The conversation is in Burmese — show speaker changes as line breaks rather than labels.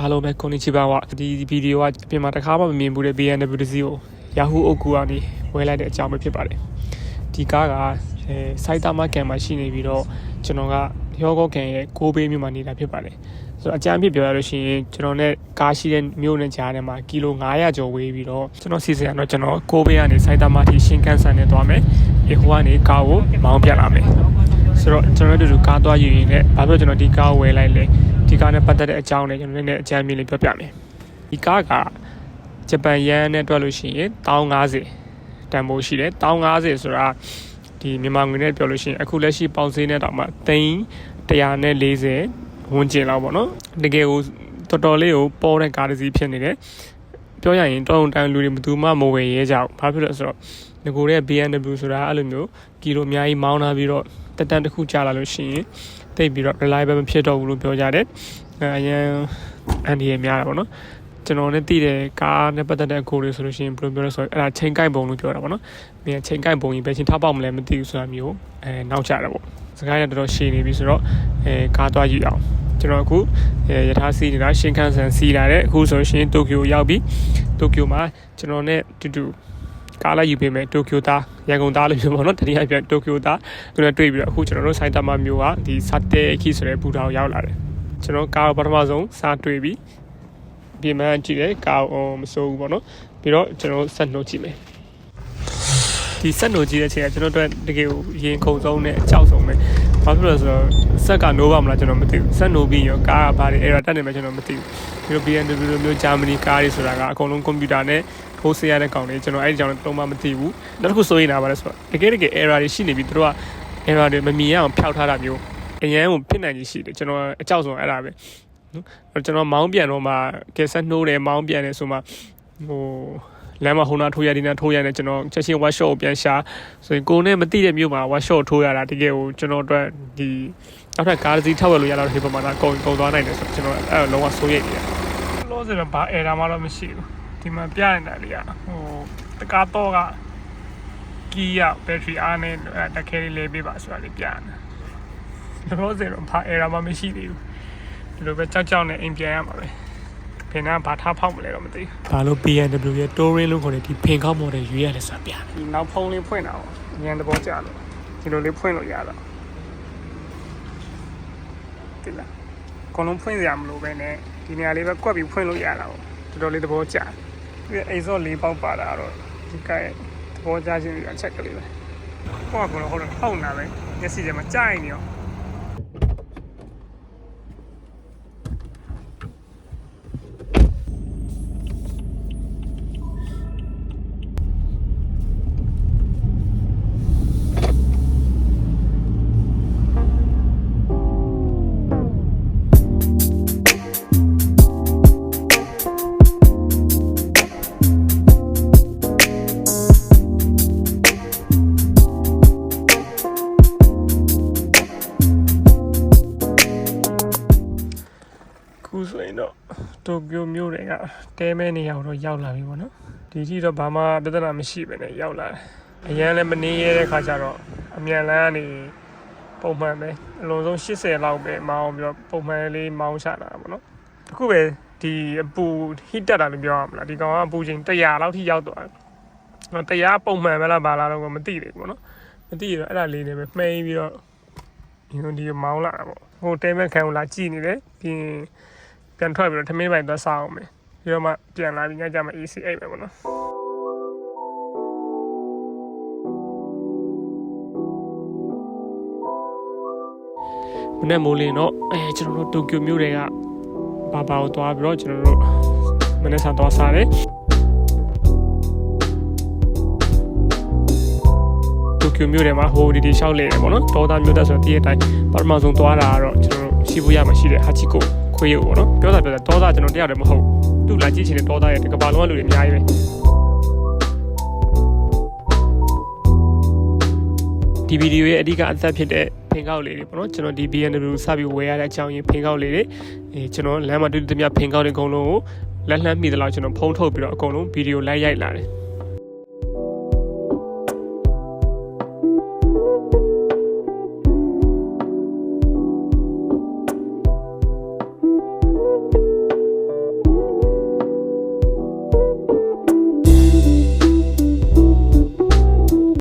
အားလုံးပဲကိုနေချပါဝဒီဗီဒီယိုကပြင်မှာတစ်ခါမှမမြင်ဘူးတဲ့ BMW တစ်စီးကို Yahoo အုပ်ကူကနေဝယ်လိုက်တဲ့အကြောင်းပဲဖြစ်ပါတယ်ဒီကားကစိုက်တာမကန်မှာရှိနေပြီးတော့ကျွန်တော်ကရောဂောကန်ရဲ့6ဘေးမြို့မှာနေတာဖြစ်ပါတယ်ဆိုတော့အကြမ်းဖြစ်ပြောရလို့ရှိရင်ကျွန်တော်နဲ့ကားရှိတဲ့မြို့နဲ့ကြားထဲမှာကီလို900ကျော်ဝေးပြီးတော့ကျွန်တော်စီစဉ်ရတော့ကျွန်တော်6ဘေးကနေစိုက်တာမထိရှင်းကန်ဆန်နဲ့သွားမယ်ဒီဟိုကနေကားကိုမောင်းပြလာမယ်ဆိုတော့ကျွန်တော်တို့ကားသွားယူရင်လည်းဘာလို့ကျွန်တော်ဒီကားကိုဝယ်လိုက်လဲဒီကားနဲ့ပတ်သက်တဲ့အကြောင်းနဲ့ကျွန်တော်လည်းအကြမ်းမြင်လေးပြောပြမယ်ဒီကားကဂျပန်ယန်နဲ့တွက်လို့ရှိရင်1050တန်ဖိုးရှိတယ်1050ဆိုတာဒီမြန်မာငွေနဲ့ပြောလို့ရှိရင်အခုလက်ရှိပေါင်စင်းနဲ့တောင်မှ140ဝန်းကျင်လောက်ပေါ့နော်တကယ်ကိုတော်တော်လေးကိုပေါ်တဲ့ကားတစ်စီးဖြစ်နေတယ်ပြောရရင်တောင်းတန်းလူတွေဘယ်သူမှမဝယ်ရဲကြဘူးဘာဖြစ်လို့လဲဆိုတော့ငကိုတဲ့ BMW ဆိုတာအဲ့လိုမျိုးကီလိုအများကြီးမောင်းလာပြီးတော့တက်တန်းတစ်ခုကြာလာလို့ရှိရင်တိတ်ပြီးတော့ reliable မဖြစ်တော့ဘူးလို့ပြောကြတယ်အရင်အန်ဒီရများတာပေါ့နော်ကျွန်တော်နဲ့တည်တဲ့ကားနဲ့ပတ်သက်တဲ့အကိုတွေဆိုလို့ရှိရင်ဘယ်လိုပြောလဲဆိုတော့အဲ့ဒါချိန်ကိုက်ပုံလို့ပြောတာပေါ့နော်။မြန်ချိန်ကိုက်ပုံကြီးပဲချင်းထောက်ပေါက်မလဲမသိဘူးဆိုတာမျိုးနောက်ကျတာပေါ့။စကားရတော်တော်ရှည်နေပြီဆိုတော့ကားသွားယူအောင်ကျွန်တော်အခုရထားစီးနေတာရှင်းခန်းဆန်စီးလာတဲ့အခုဆိုလို့ရှိရင်တိုကျိုရောက်ပြီတိုကျိုမှာကျွန်တော်နဲ့တူကားလိုက်ယူပေးမယ်တိုကျိုသားရန်ကုန်သားလို့ပြောပါတော့တတိယပြန်တိုကျိုသားသူနဲ့တွေ့ပြီးတော့အခုကျွန်တော်တို့စိုက်တာမမျိုးကဒီစတဲ့အခီဆိုတဲ့ဘူတာကိုရောက်လာတယ်။ကျွန်တော်ကားပထမဆုံးစားတွေ့ပြီးပြင်မှန်းကြည့်တယ်ကာမစိုးဘူးပေါ့နော်ပြီးတော့ကျွန်တော်ဆက်နှုတ်ကြည့်မယ်ဒီဆက်နှုတ်ကြည့်တဲ့အချိန်ကကျွန်တော်တို့တကယ်ကိုရင်ခုန်ဆုံးနဲ့အကြောက်ဆုံးပဲဘာဖြစ်လို့လဲဆိုတော့ဆက်ကနိုးပါမလားကျွန်တော်မသိဘူးဆက်နိုးပြီးရောကားကဘာတွေအဲ့ဒါတက်နေမှကျွန်တော်မသိဘူးပြီးတော့ BMW လိုမျိုးဂျာမနီကားတွေဆိုတာကအကုန်လုံးကွန်ပျူတာနဲ့ထိုးဆေးရတဲ့ကောင်တွေကျွန်တော်အဲ့ဒီကြောင့်လည်းတော့မှမသိဘူးနောက်တစ်ခုစိုးရိမ်တာပါလဲဆိုတော့တကယ် error တွေရှိနေပြီသူတို့က error တွေမမြင်ရအောင်ဖျောက်ထားတာမျိုးအရန်ကိုဖြစ်နိုင်ကြီးရှိတယ်ကျွန်တော်အကြောက်ဆုံးအဲ့ဒါပဲကျွန်တော်မောင်းပြန်တော့မှကဲဆက်နှိုးတယ်မောင်းပြန်တယ်ဆိုမှဟိုလမ်းမှာဟိုနာထိုးရဒီနာထိုးရတယ်ကျွန်တော်ချက်ချင်း workshop ကိုပြန်ရှာဆိုရင်ကိုယ်နဲ့မသိတဲ့မြို့မှာ workshop ထိုးရတာတကယ်ကိုကျွန်တော်အတွက်ဒီနောက်ထပ်ကားတစ်စီးထောက်ရလို့ရတော့ဒီပုံမှာကုန်သွားနိုင်တယ်ဆိုတော့ကျွန်တော်အဲ့လုံးဝစိုးရိမ်နေတယ်လို့ဆိုတော့ဘာ error မှတော့မရှိဘူးဒီမှာပြနေတာလေဟိုတကားတော့ကကီးရ battery အားနဲ့တက်ခဲလေးပေးပါဆိုတာလေးပြနေတာလို့ဆိုတော့ဘာ error မှမရှိသေးဘူးဒီလိုပဲကြောက်နဲ့အိမ်ပြန်ရမှာပဲဖင်ကဘာထားဖောက်မလဲတော့မသိဘူးဘာလို့ BMW ရဲ့ Touring လို့ခေါ်တဲ့ဒီဖင်ကောက် model ရွေးရတယ်ဆိုတာပြဒီနောက်ဖုံးလေးဖွင့်တာပေါ့ညံတဘောကြာလို့ဒီလိုလေးဖွင့်လို့ရတော့ဒီလားအကုန်လုံးဖွင့်ရမလို့ပဲနဲ့ဒီနေရာလေးပဲကွက်ပြီးဖွင့်လို့ရတာပေါ့တော်တော်လေးသဘောကျဒီအိမ်စောလေးပေါက်ပါတာတော့ဒီကဲသဘောကျခြင်းအချက်ကလေးပဲဟောကတော့ဟုတ်နာပဲမျက်စိထဲမှာကြာနေရောဆိုရင်တော့တိုကျိုမြို့တွေကတဲမဲနေရာတော့ရောက်လာပြီပေါ့နော်ဒီထိတော့ဘာမှပြဿနာမရှိပဲနဲ့ရောက်လာတယ်အရန်လည်းမနေရတဲ့ခါကျတော့အမြန်လမ်းကနေပုံမှန်ပဲအလုံးစုံ80လောက်ပဲမောင်းပြီးတော့ပုံမှန်လေးမောင်းချလာတာပေါ့နော်အခုပဲဒီအပူဟစ်တက်တာလို့ပြောရမလားဒီကောင်ကအပူချိန်100လောက်ထိရောက်သွားတယ်100ပုံမှန်ပဲလားဘာလားတော့မသိသေးဘူးပေါ့နော်မသိရတော့အဲ့ဒါလေးနေပဲမှိန်းပြီးတော့ဒီမောင်းလာတာပေါ့ဟိုတဲမဲခံလာကြည့်နေတယ်ပြီးပြန်ထွက်ပြီးတော့ထမင်းပိုင်းသွားစားအောင်မယ်ပြီးတော့မှပြန်လာပြီးညကြမှာ AC အိတ်ပဲပေါ့နော်မနေ့မိုးလင်းတော့ကျွန်တော်တို့တိုကျိုမြို့တွေကဘာကိုသွားပြီးတော့ကျွန်တော်တို့မနေ့စားသွားစားတယ်တိုကျိုမြို့တွေမှာဟိုဒီရှောက်လေတယ်ပေါ့နော်တောသားမြို့တက်ဆိုတော့တည့်တဲ့အတိုင်းပထမဆုံးသွားတာကတော့ကျွန်တော်တို့ရှိဖို့ရမှာရှိတဲ့ဟာချီကိုခွေးရုပ်ပေါ့နော်ပြောတာတောသားကျွန်တော်တယောက်တည်းမဟုတ်သူ့လာကြည့်ချင်တဲ့တောသားရဲ့ကဘာလုံးကလူတွေအများကြီးပဲဒီဗီဒီယိုရဲ့အဓိကအသက်ဖြစ်တဲ့ဖင်ကောက်လေးတွေပေါ့နော်ကျွန်တော်ဒီ BMW စပြီးဝယ်ရတဲ့အကြောင်းရင်းဖင်ကောက်လေးတွေကျွန်တော်လမ်းမှာတွေ့တဲ့မြဖင်ကောက်တွေအကုန်လုံးကိုလက်လှမ်းမိသလောက်ကျွန်တော်ဖုံးထုတ်ပြီးတော့အကုန်လုံးဗီဒီယိုလိုက်ရိုက်လာတယ်